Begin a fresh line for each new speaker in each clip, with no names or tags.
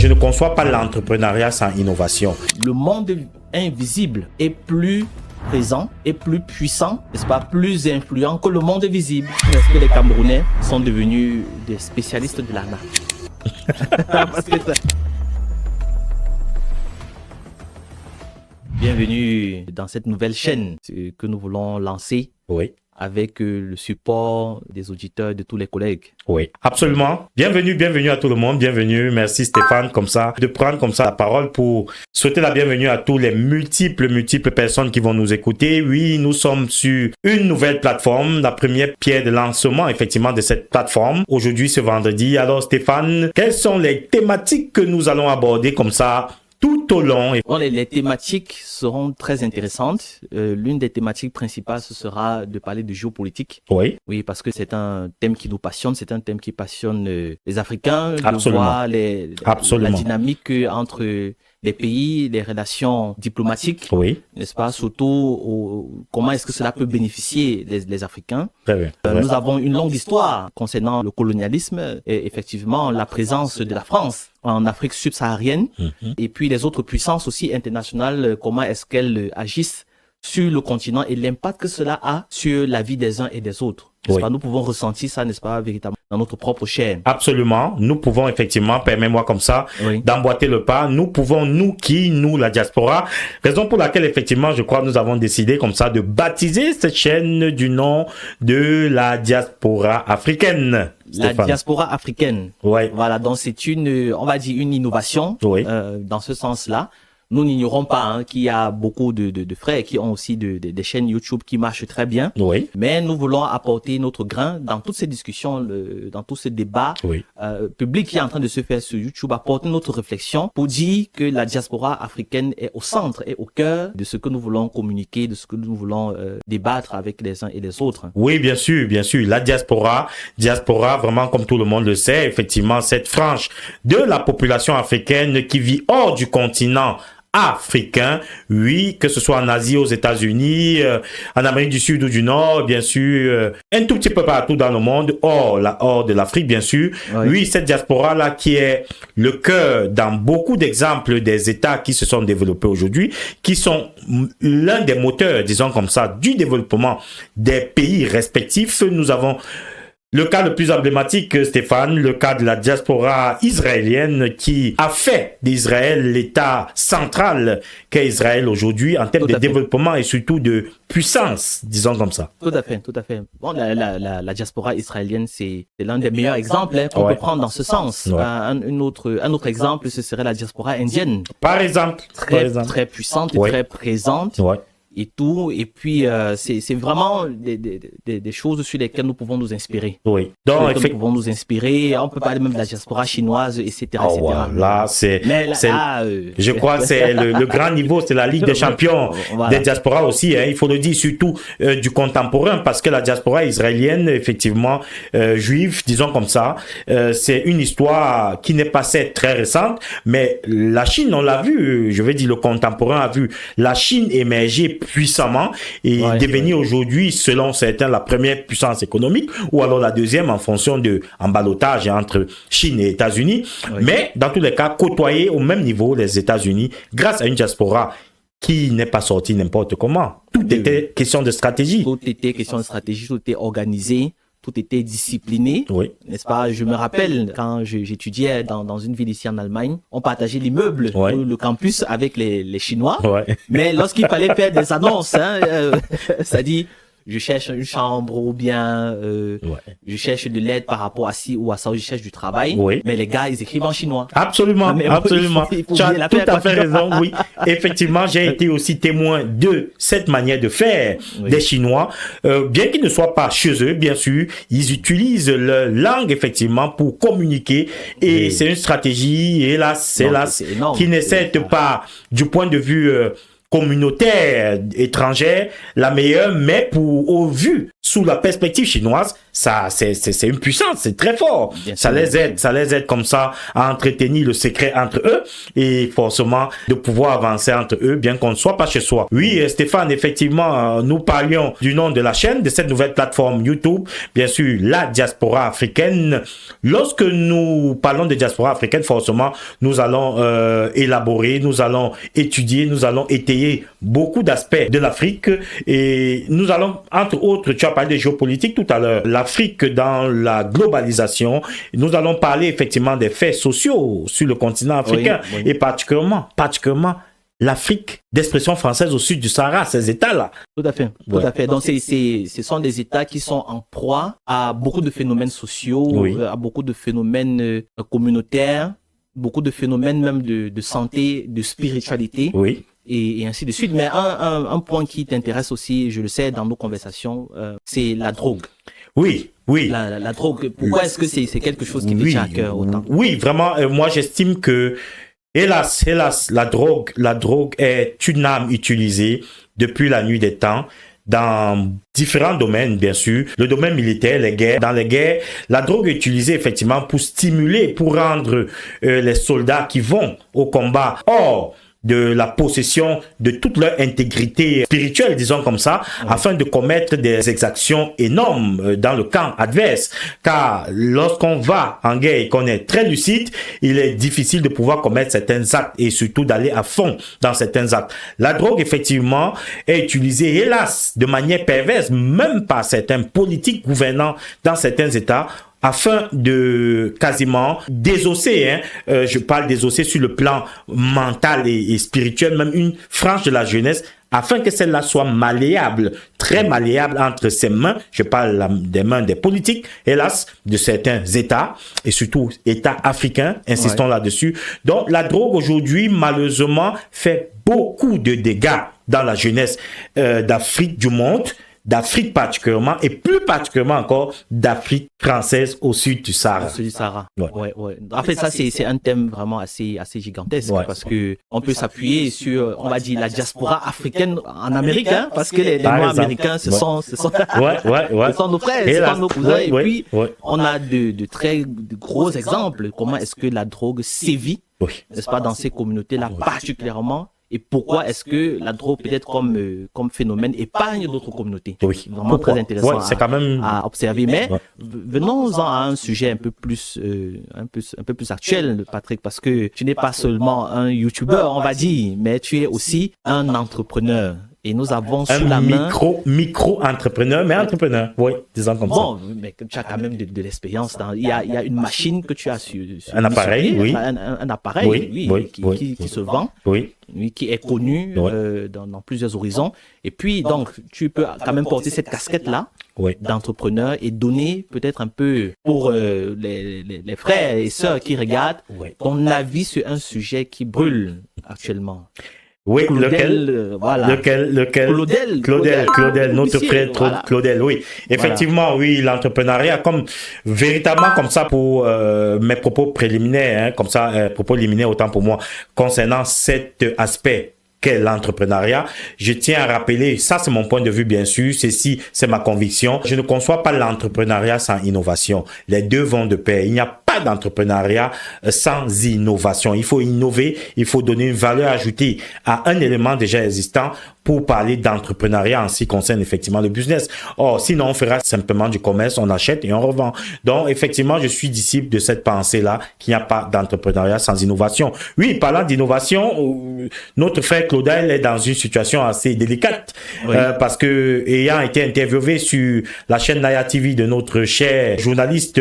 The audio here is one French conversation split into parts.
Je ne conçois pas l'entrepreneuriat sans innovation.
Le monde invisible est plus présent et plus puissant, n'est-ce pas, plus influent que le monde visible. Est-ce que les Camerounais sont devenus des spécialistes de l'ANA? Bienvenue dans cette nouvelle chaîne que nous voulons lancer.
Oui.
Avec le support des auditeurs, de tous les collègues.
Oui, absolument. Bienvenue à tout le monde. Bienvenue. Merci Stéphane, de prendre comme ça la parole pour souhaiter la bienvenue à tous les multiples personnes qui vont nous écouter. Oui, nous sommes sur une nouvelle plateforme, la première pierre de lancement, effectivement, de cette plateforme. Aujourd'hui, ce vendredi. Alors Stéphane, quelles sont les thématiques que nous allons aborder comme ça tout au long?
Bon, les thématiques seront très intéressantes. L'une des thématiques principales, ce sera de parler de géopolitique.
Oui.
Oui, parce que c'est un thème qui nous passionne, c'est un thème qui passionne les Africains.
Absolument.
De voir
Absolument.
la dynamique entre les pays, les relations diplomatiques,
oui,
n'est-ce pas? Surtout, comment est-ce que cela peut bénéficier les Africains.
Très bien.
Nous avons une longue histoire concernant le colonialisme et effectivement la présence de la France en Afrique subsaharienne et puis les autres puissances aussi internationales, comment est-ce qu'elles agissent sur le continent et l'impact que cela a sur la vie des uns et des autres. N'est-ce pas? Nous pouvons ressentir ça, n'est-ce pas, véritablement dans notre propre chair.
Absolument. Nous pouvons effectivement, permets-moi comme ça, d'emboîter le pas. Nous pouvons, nous, la diaspora, raison pour laquelle effectivement, je crois, nous avons décidé comme ça de baptiser cette chaîne du nom de la diaspora africaine.
Stéphane. La diaspora africaine.
Oui.
Voilà, donc c'est on va dire une innovation dans ce sens-là. Nous n'ignorons pas qu'il y a beaucoup de frères qui ont aussi des chaînes YouTube qui marchent très bien.
Oui.
Mais nous voulons apporter notre grain dans toutes ces discussions, dans tous ces débats publics qui est en train de se faire sur YouTube, apporter notre réflexion pour dire que la diaspora africaine est au centre et au cœur de ce que nous voulons communiquer, de ce que nous voulons débattre avec les uns et les autres.
Oui, bien sûr. La diaspora, vraiment comme tout le monde le sait, effectivement, cette frange de la population africaine qui vit hors du continent africain, oui, que ce soit en Asie, aux États-Unis, en Amérique du Sud ou du Nord, bien sûr, un tout petit peu partout dans le monde, hors de l'Afrique, bien sûr. Oui, cette diaspora-là qui est le cœur dans beaucoup d'exemples des États qui se sont développés aujourd'hui, qui sont l'un des moteurs, disons comme ça, du développement des pays respectifs. Nous avons le cas le plus emblématique, Stéphane, le cas de la diaspora israélienne qui a fait d'Israël l'État central qu'est Israël aujourd'hui en termes de développement et surtout de puissance, disons comme ça.
Tout à fait. Bon, la diaspora israélienne, c'est l'un des meilleurs exemples qu'on peut prendre dans ce sens. Un autre exemple, ce serait la diaspora indienne.
Par exemple.
Très puissante, très présente. Et tout, et puis c'est vraiment des choses sur lesquelles nous pouvons nous inspirer.
Oui.
Donc, nous pouvons nous inspirer. On peut parler même de la diaspora chinoise, etc.
Là, je crois que c'est le grand niveau, c'est la Ligue des champions des diasporas aussi. Il faut le dire, surtout du contemporain, parce que la diaspora israélienne, effectivement, juive, disons comme ça, c'est une histoire qui n'est pas très récente, mais la Chine, on l'a vu, je vais dire, le contemporain a vu la Chine émerger puissamment et devenir aujourd'hui, selon certains, la première puissance économique ou alors la deuxième en fonction de emballotage entre Chine et États-Unis. Mais dans tous les cas, côtoyer au même niveau les États-Unis grâce à une diaspora qui n'est pas sortie n'importe comment. Tout était question de stratégie.
Tout était question de stratégie, tout était organisé. Tout était discipliné, n'est-ce pas? Je me rappelle quand j'étudiais dans une ville ici en Allemagne, on partageait l'immeuble, le campus avec les Chinois. Mais lorsqu'il fallait faire des annonces, ça dit, je cherche une chambre ou bien je cherche de l'aide par rapport à ci ou à ça, je cherche du travail. Mais les gars, ils écrivent en chinois.
Absolument. Tu as tout à fait raison, oui. Effectivement, j'ai été aussi témoin de cette manière de faire des Chinois. Bien qu'ils ne soient pas chez eux, bien sûr, ils utilisent leur langue, effectivement, pour communiquer. Et c'est une stratégie, hélas, qui n'est certes pas, du point de vue communautaire étrangère la meilleure, mais au vu sous la perspective chinoise, ça c'est une puissance, c'est très fort. Ça les aide comme ça à entretenir le secret entre eux et forcément de pouvoir avancer entre eux, bien qu'on ne soit pas chez soi. Oui, Stéphane, effectivement, nous parlions du nom de la chaîne, de cette nouvelle plateforme YouTube, bien sûr, la diaspora africaine. Lorsque nous parlons de diaspora africaine, forcément, nous allons élaborer, nous allons étudier, nous allons étayer beaucoup d'aspects de l'Afrique et nous allons, entre autres, tu as parlé de géopolitique tout à l'heure, l'Afrique dans la globalisation, nous allons parler effectivement des faits sociaux sur le continent africain et particulièrement l'Afrique d'expression française au sud du Sahara, ces États-là.
Tout à fait. Donc, ce sont des États qui sont en proie à beaucoup de phénomènes sociaux, à beaucoup de phénomènes communautaires, beaucoup de phénomènes même de santé, de spiritualité. Et ainsi de suite. Mais un point qui t'intéresse aussi, je le sais, dans nos conversations, c'est la drogue.
Oui.
La drogue, pourquoi est-ce que c'est quelque chose qui te tient à cœur autant?
Oui, vraiment, moi j'estime que, hélas, la drogue est une arme utilisée depuis la nuit des temps dans différents domaines, bien sûr. Le domaine militaire, les guerres. Dans les guerres, la drogue est utilisée effectivement pour stimuler, pour rendre les soldats qui vont au combat hors de la possession de toute leur intégrité spirituelle, disons comme ça, afin de commettre des exactions énormes dans le camp adverse. Car lorsqu'on va en guerre et qu'on est très lucide, il est difficile de pouvoir commettre certains actes et surtout d'aller à fond dans certains actes. La drogue, effectivement, est utilisée, hélas, de manière perverse, même par certains politiques gouvernants dans certains États, afin de quasiment désosser, je parle désosser sur le plan mental et spirituel, même une frange de la jeunesse, afin que celle-là soit malléable, très malléable entre ses mains. Je parle des mains des politiques, hélas, de certains États, et surtout États africains, insistons là-dessus. Donc la drogue aujourd'hui, malheureusement, fait beaucoup de dégâts dans la jeunesse d'Afrique du monde, d'Afrique particulièrement, et plus particulièrement encore d'Afrique française au sud du Sahara.
Au sud du Sahara. Ouais. En fait, ça, c'est un thème vraiment assez gigantesque, parce que on peut s'appuyer sur, on va dire, la diaspora africaine en Amérique, parce que les Noirs américains, ce sont nos frères, ce sont nos cousins, et puis on a de très gros exemples, comment est-ce que la drogue sévit, n'est-ce pas, dans ces communautés-là particulièrement. Et pourquoi est-ce que la drogue, peut-être comme phénomène, épargne d'autres communautés? Vraiment très intéressant à observer. Mais venons-en à un sujet un peu plus actuel, Patrick, parce que tu n'es pas seulement un YouTuber, on va dire, mais tu es aussi un entrepreneur. Et nous avons sous la main...
micro-entrepreneur, mais entrepreneur, disons comme ça.
Bon, mais tu as quand même de l'expérience. Il y a une machine que tu as sur
un appareil,
un appareil, qui se vend, qui est connu dans plusieurs horizons. Et puis, donc, tu peux quand même porter cette casquette-là d'entrepreneur et donner peut-être un peu pour les frères et sœurs qui regardent ton avis sur un sujet qui brûle actuellement.
Oui, Claudel, Claudel, notre frère Claudel, oui. Effectivement, l'entrepreneuriat, comme véritablement comme ça pour mes propos préliminaires, comme ça, propos liminaires autant pour moi, concernant cet aspect qu'est l'entrepreneuriat. Je tiens à rappeler, ça c'est mon point de vue bien sûr, ceci c'est ma conviction, je ne conçois pas l'entrepreneuriat sans innovation. Les deux vont de pair. Il n'y a pas d'entrepreneuriat sans innovation. Il faut innover, il faut donner une valeur ajoutée à un élément déjà existant pour parler d'entrepreneuriat en ce qui concerne effectivement le business. Or, sinon on fera simplement du commerce, on achète et on revend. Donc effectivement, je suis disciple de cette pensée-là qu'il n'y a pas d'entrepreneuriat sans innovation. Oui, parlant d'innovation, notre frère Claudel est dans une situation assez délicate parce que ayant été interviewé sur la chaîne Naya TV de notre cher journaliste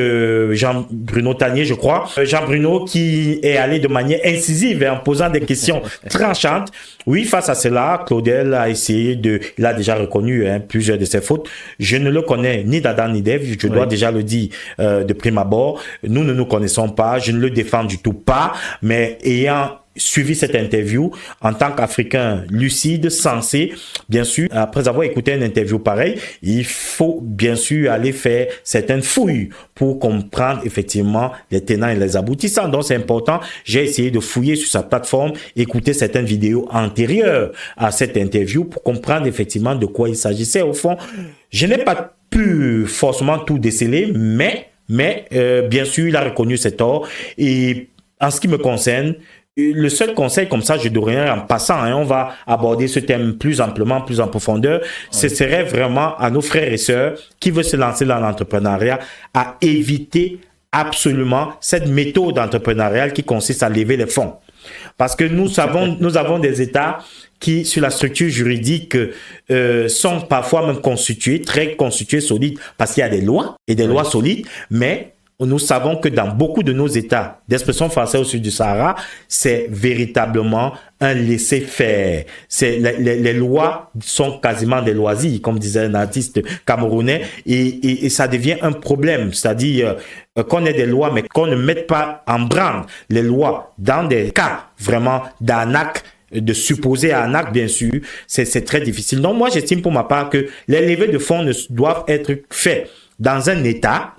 Jean-Bruno Tanier, je crois. Jean-Bruno qui est allé de manière incisive en posant des questions tranchantes. Oui, face à cela, Claudel a essayé il a déjà reconnu plusieurs de ses fautes. Je ne le connais ni d'Adam ni d'Ève, je dois déjà le dire de prime abord. Nous ne nous connaissons pas, je ne le défends du tout pas, mais ayant suivi cette interview en tant qu'Africain lucide, sensé, bien sûr, après avoir écouté une interview pareille, il faut bien sûr aller faire certaines fouilles pour comprendre effectivement les tenants et les aboutissants. Donc c'est important, j'ai essayé de fouiller sur sa plateforme, écouter certaines vidéos antérieures à cette interview pour comprendre effectivement de quoi il s'agissait. Au fond, je n'ai pas pu forcément tout déceler, mais bien sûr, il a reconnu ses torts. Et en ce qui me concerne, le seul conseil comme ça, je donnerais en passant, on va aborder ce thème plus amplement, plus en profondeur, ce serait vraiment à nos frères et sœurs qui veulent se lancer dans l'entrepreneuriat à éviter absolument cette méthode entrepreneuriale qui consiste à lever les fonds. Parce que nous avons des États qui, sur la structure juridique, sont parfois même constitués, très constitués, solides, parce qu'il y a des lois et des lois solides, mais nous savons que dans beaucoup de nos États d'expression française au sud du Sahara, c'est véritablement un laisser-faire. Les lois sont quasiment des loisirs, comme disait un artiste camerounais, et ça devient un problème. C'est-à-dire qu'on ait des lois, mais qu'on ne mette pas en branle les lois dans des cas vraiment d'arnaque, de supposer arnaque, bien sûr, c'est très difficile. Donc moi, j'estime pour ma part que les levées de fonds ne doivent être faites dans un État,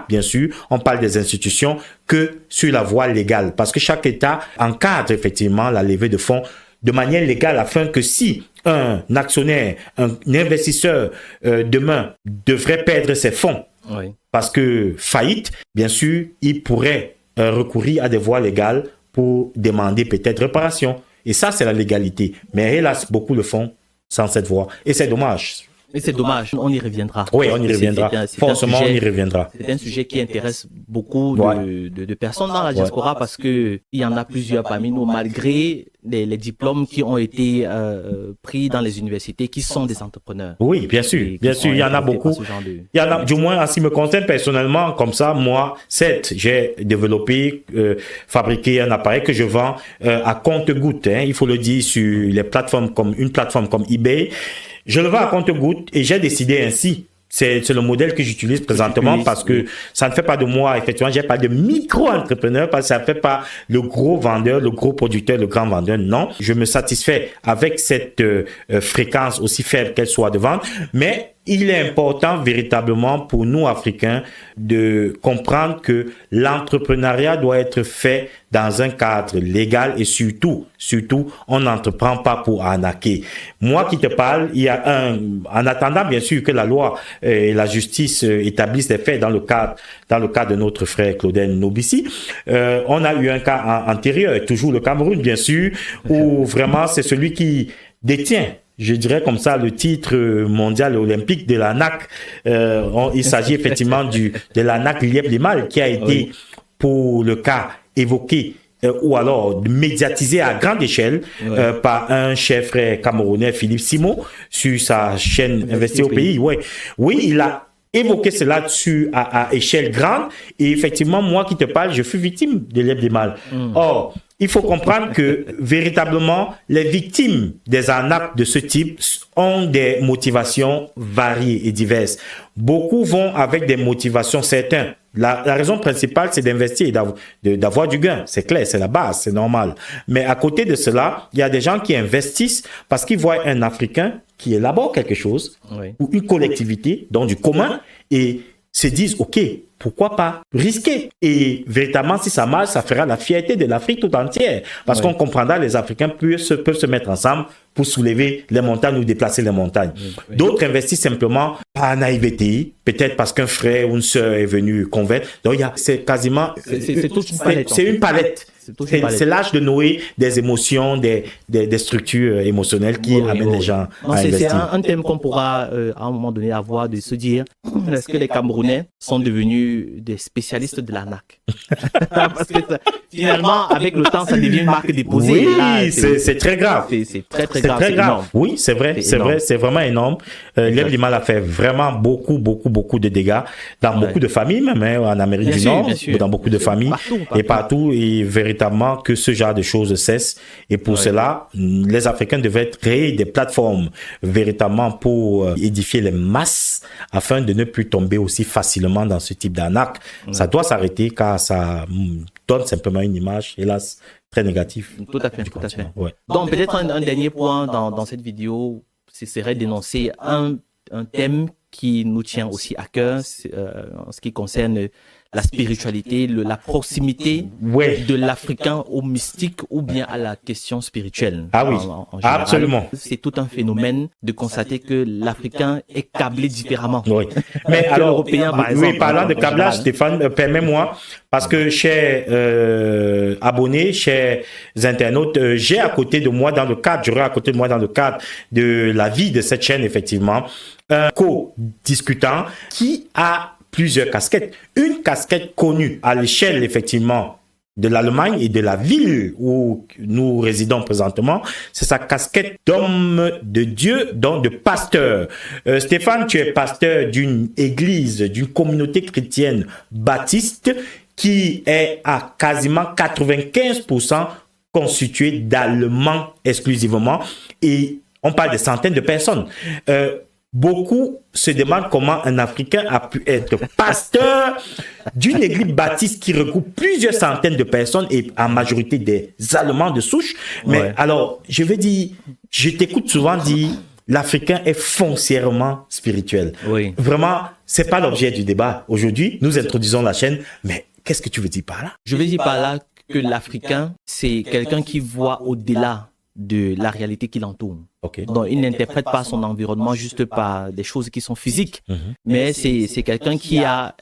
bien sûr, on parle des institutions, que sur la voie légale. Parce que chaque État encadre effectivement la levée de fonds de manière légale afin que si un actionnaire, un investisseur demain devrait perdre ses fonds parce que faillite, bien sûr, il pourrait recourir à des voies légales pour demander peut-être réparation. Et ça, c'est la légalité. Mais hélas, beaucoup le font sans cette voie. Et c'est dommage.
Et c'est dommage, on y reviendra.
Oui, on y reviendra. Forcément, on y reviendra.
C'est un sujet qui intéresse beaucoup de personnes dans la diaspora parce que il y en a plusieurs parmi nous, malgré les diplômes qui ont été pris dans les universités, qui sont des entrepreneurs.
Oui, bien sûr, bien sûr, il y en a beaucoup. Il y en a, du moins, en ce qui me concerne personnellement, comme ça, moi, j'ai développé, fabriqué un appareil que je vends à compte-gouttes. Il faut le dire sur les plateformes une plateforme comme eBay. Je le vends à compte-gouttes et j'ai décidé ainsi. C'est le modèle que j'utilise présentement parce que ça ne fait pas de moi, effectivement, j'ai pas de micro-entrepreneur parce que ça ne fait pas le gros vendeur, le gros producteur, le grand vendeur. Non, je me satisfais avec cette fréquence aussi faible qu'elle soit de vente, mais il est important véritablement pour nous Africains de comprendre que l'entrepreneuriat doit être fait dans un cadre légal et surtout, on n'entreprend pas pour arnaquer. Moi qui te parle, il y a en attendant bien sûr que la loi et la justice établissent les faits dans le cadre de notre frère Claudel Nobissi, on a eu un cas antérieur, toujours le Cameroun bien sûr, où vraiment c'est celui qui détient, je dirais comme ça, le titre mondial olympique de l'ANAC. Il s'agit effectivement de l'ANAC Lièvre-les-Mâles qui a été, pour le cas évoqué, ou alors médiatisé à grande échelle par un chef camerounais, Philippe Simo, sur sa chaîne Investir au pays. Oui, il a évoqué cela dessus à échelle grande. Et effectivement, moi qui te parle, je fus victime de Lièvre-les-Mâles. Or, il faut comprendre que véritablement, les victimes des arnaques de ce type ont des motivations variées et diverses. Beaucoup vont avec des motivations certaines. La raison principale, c'est d'investir et d'avoir du gain. C'est clair, c'est la base, c'est normal. Mais à côté de cela, il y a des gens qui investissent parce qu'ils voient un Africain qui élabore quelque chose, ou une collectivité, donc du commun, et se disent, OK, pourquoi pas risquer? Et véritablement, si ça marche, ça fera la fierté de l'Afrique tout entière. Parce qu'on comprendra, les Africains peuvent se mettre ensemble pour soulever les montagnes ou déplacer les montagnes. D'autres investissent simplement par naïveté, peut-être parce qu'un frère ou une sœur est venu convaincre. Donc, c'est quasiment... C'est une palette. C'est l'âge de Noé des émotions, des structures émotionnelles qui amènent les gens à investir.
C'est un thème qu'on pourra à un moment donné avoir, de se dire, est-ce que les Camerounais sont devenus des spécialistes de l'arnaque? Parce que finalement, avec le temps, ça devient une marque déposée.
Oui, c'est très grave.
C'est très grave.
Oui, c'est vrai, c'est vraiment énorme. Lièvre-les-Mâles a fait vraiment beaucoup de dégâts dans beaucoup de familles, même en Amérique du Nord, dans beaucoup de familles et partout. Et véritablement que ce genre de choses cesse. Et pour cela, les Africains devaient créer des plateformes véritablement pour édifier les masses afin de ne plus tomber aussi facilement dans ce type d'arnaque. Ça doit s'arrêter car ça donne simplement une image, hélas, très négative.
Tout à fait, tout à fait. Ouais. Donc, peut-être un dernier point dans cette vidéo, ce serait d'énoncer un thème qui nous tient aussi à cœur en ce qui concerne la spiritualité, la proximité de l'Africain au mystique ou bien à la question spirituelle.
Ah oui, en général, absolument.
C'est tout un phénomène de constater que l'Africain est câblé différemment.
Oui. Mais alors,
l'Européen, par exemple.
Oui, parlant de câblage, Stéphane, permets-moi, parce que chers abonnés, chers internautes, j'ai à côté de moi j'aurai à côté de moi dans le cadre de la vie de cette chaîne, effectivement, un co-discutant qui a plusieurs casquettes. Une casquette connue à l'échelle, effectivement, de l'Allemagne et de la ville où nous résidons présentement, c'est sa casquette d'homme de Dieu, donc de pasteur. Stéphane, tu es pasteur d'une église, d'une communauté chrétienne baptiste qui est à quasiment 95% constituée d'Allemands exclusivement, et on parle de centaines de personnes. Beaucoup se demandent comment un Africain a pu être pasteur d'une église baptiste qui regroupe plusieurs centaines de personnes et en majorité des Allemands de souche. Mais alors, je veux dire, je t'écoute souvent dire, l'Africain est foncièrement spirituel.
Oui.
Vraiment, c'est pas l'objet du débat. Aujourd'hui, nous introduisons la chaîne, mais qu'est-ce que tu veux dire par là?
Je veux dire par là que l'Africain, c'est quelqu'un qui voit au-delà de la réalité qui l'entoure.
Okay.
Donc, il n'interprète pas son environnement juste par des choses qui sont physiques, mais c'est quelqu'un qui a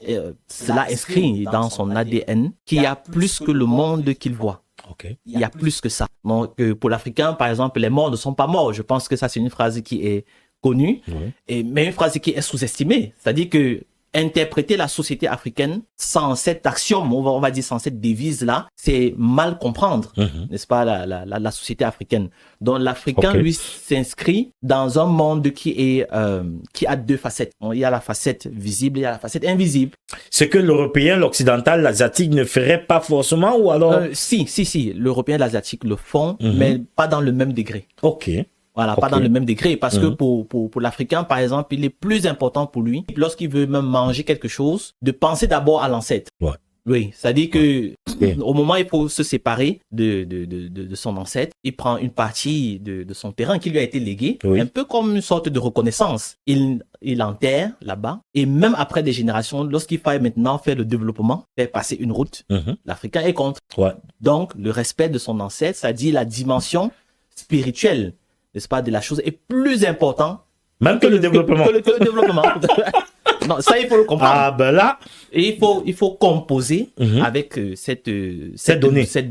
cela inscrit dans son ADN, qui a plus que le monde qu'il voit.
Okay.
Il y a plus que ça. Donc, pour l'Africain, par exemple, les morts ne sont pas morts. Je pense que ça, c'est une phrase qui est connue, mais une phrase qui est sous-estimée. C'est-à-dire que interpréter la société africaine sans cet axiome, on va dire sans cette devise-là, c'est mal comprendre, n'est-ce pas, la société africaine. Donc l'Africain, lui, s'inscrit dans un monde qui a deux facettes. Il y a la facette visible et il y a la facette invisible.
Ce que l'Européen, l'Occidental, l'Asiatique ne ferait pas forcément, ou alors...
Si, l'Européen et l'Asiatique le font, mais pas dans le même degré.
Ok.
Voilà, pas dans le même degré, parce que pour l'Africain, par exemple, il est plus important pour lui, lorsqu'il veut même manger quelque chose, de penser d'abord à l'ancêtre.
Ouais.
Oui, c'est-à-dire que au moment où il faut se séparer de son ancêtre, il prend une partie de son terrain qui lui a été légué, un peu comme une sorte de reconnaissance. Il enterre là-bas, et même après des générations, lorsqu'il faille maintenant faire le développement, faire passer une route, l'Africain est contre.
Ouais.
Donc, le respect de son ancêtre, c'est-à-dire la dimension spirituelle, n'est-ce pas, de la chose est plus important
même que le développement.
Que le développement. Non, ça, il faut le comprendre.
Ah, ben là.
Et il faut composer avec cette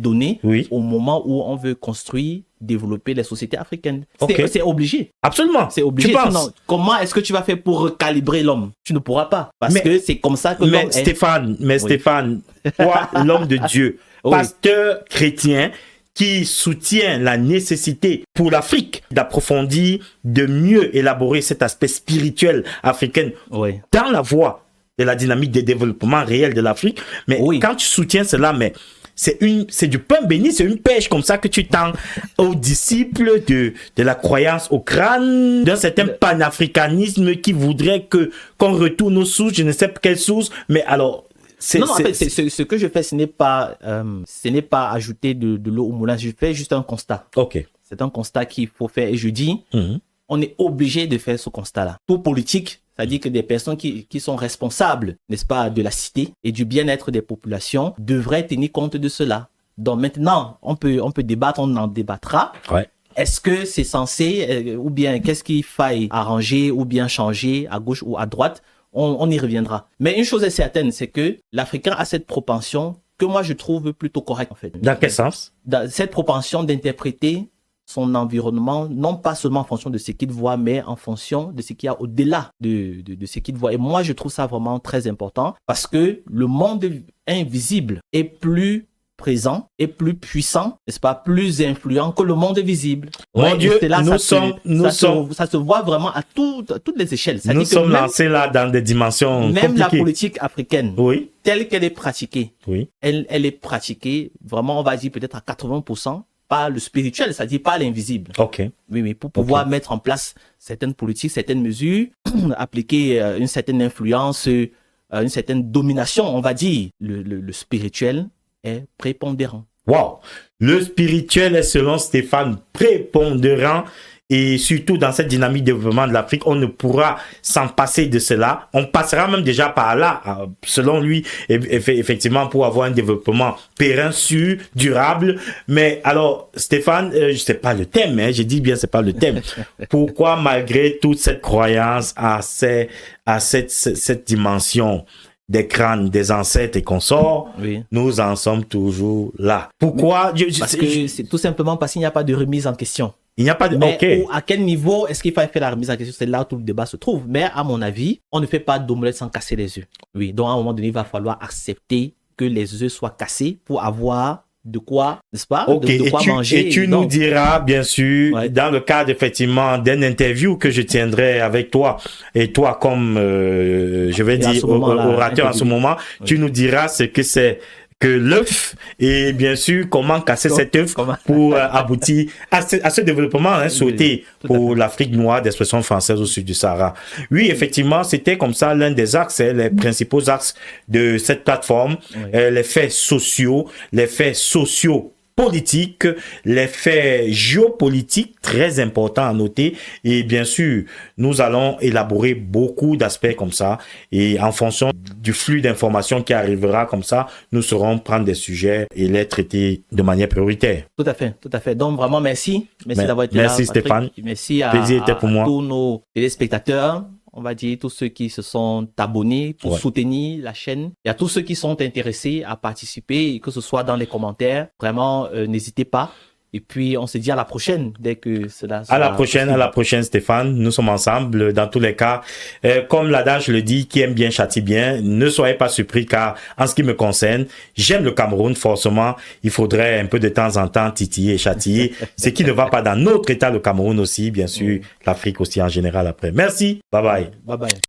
donnée au moment où on veut construire, développer les sociétés africaines. C'est obligé.
Absolument.
C'est obligé.
Tu penses?
Sinon, comment est-ce que tu vas faire pour recalibrer l'homme? Tu ne pourras pas. Parce que c'est comme ça que l'homme est.
Stéphane, toi, l'homme de Dieu, pasteur chrétien, qui soutient la nécessité pour l'Afrique d'approfondir, de mieux élaborer cet aspect spirituel africain dans la voie de la dynamique de développement réel de l'Afrique. Mais quand tu soutiens cela, mais c'est du pain béni, c'est une pêche comme ça que tu tends aux disciples de la croyance au crâne, d'un certain panafricanisme qui voudrait qu'on retourne aux sources, je ne sais quelles sources, mais alors...
Non, en fait, ce que je fais, ce n'est pas ajouter de l'eau au moulin. Je fais juste un constat.
Ok.
C'est un constat qu'il faut faire. Et je dis, on est obligé de faire ce constat-là. Pour politique, c'est-à-dire que des personnes qui sont responsables, n'est-ce pas, de la cité et du bien-être des populations devraient tenir compte de cela. Donc maintenant, on peut débattre, on en débattra.
Ouais.
Est-ce que c'est censé, ou bien qu'est-ce qu'il faille arranger ou bien changer à gauche ou à droite? On y reviendra. Mais une chose est certaine, c'est que l'Africain a cette propension que moi je trouve plutôt correcte en fait.
Dans quel sens?
Dans cette propension d'interpréter son environnement, non pas seulement en fonction de ce qu'il voit, mais en fonction de ce qu'il y a au-delà de ce qu'il voit. Et moi je trouve ça vraiment très important parce que le monde invisible est plus présent et plus puissant, n'est-ce pas, plus influent que le monde visible.
Mon Dieu,
ça se voit vraiment à toutes les échelles.
Nous sommes lancés là dans des dimensions
même
compliquées.
La politique africaine, telle qu'elle est pratiquée, elle est pratiquée vraiment, on va dire peut-être à 80% par le spirituel, c'est-à-dire par l'invisible.
Ok.
Oui, mais pour pouvoir mettre en place certaines politiques, certaines mesures, appliquer une certaine influence une certaine domination, on va dire. Le spirituel est prépondérant.
Wow. Le spirituel est, selon Stéphane, prépondérant. Et surtout dans cette dynamique de développement de l'Afrique, on ne pourra s'en passer de cela. On passera même déjà par là, selon lui, effectivement, pour avoir un développement périn, sûr, durable. Mais alors, Stéphane, c'est pas le thème, hein, j'ai dit bien, c'est pas le thème. Pourquoi, malgré toute cette croyance à cette dimension des crânes des ancêtres et consorts, oui, nous en sommes toujours là? Pourquoi?
Parce que c'est tout simplement parce qu'il n'y a pas de remise en question.
Il n'y a pas de...
Mais
okay.
À quel niveau est-ce qu'il faut faire la remise en question? C'est là où tout le débat se trouve. Mais à mon avis, on ne fait pas d'omelette sans casser les œufs. Oui, donc à un moment donné, il va falloir accepter que les œufs soient cassés pour avoir de quoi, n'est-ce pas?
Okay.
De quoi manger.
Et tu nous diras, bien sûr, ouais, dans le cadre effectivement d'une interview que je tiendrai avec toi, et toi comme, je vais dire, orateur en ce moment, oui, tu nous diras ce que c'est que l'œuf et bien sûr comment casser cet œuf pour aboutir à ce développement souhaité pour l'Afrique noire d'expression française au sud du Sahara. Oui, effectivement, c'était comme ça l'un des axes, les principaux axes de cette plateforme, les faits sociaux, politique, les faits géopolitiques très importants à noter, et bien sûr nous allons élaborer beaucoup d'aspects comme ça, et en fonction du flux d'informations qui arrivera comme ça, nous saurons prendre des sujets et les traiter de manière prioritaire.
Tout à fait. Donc vraiment merci d'avoir été là.
Merci Stéphane.
Merci à tous nos téléspectateurs. On va dire tous ceux qui se sont abonnés pour soutenir la chaîne. Il y a tous ceux qui sont intéressés à participer, que ce soit dans les commentaires. Vraiment, n'hésitez pas. Et puis, on se dit à la prochaine, dès que cela sera...
À la prochaine, Stéphane. Nous sommes ensemble, dans tous les cas. Comme l'adage le dit, qui aime bien châtie bien. Ne soyez pas surpris, car en ce qui me concerne, j'aime le Cameroun, forcément. Il faudrait un peu de temps en temps titiller et châtiller. Ce qui ne va pas dans notre état, le Cameroun aussi, bien sûr. L'Afrique aussi en général après. Merci. Bye bye.
Bye bye.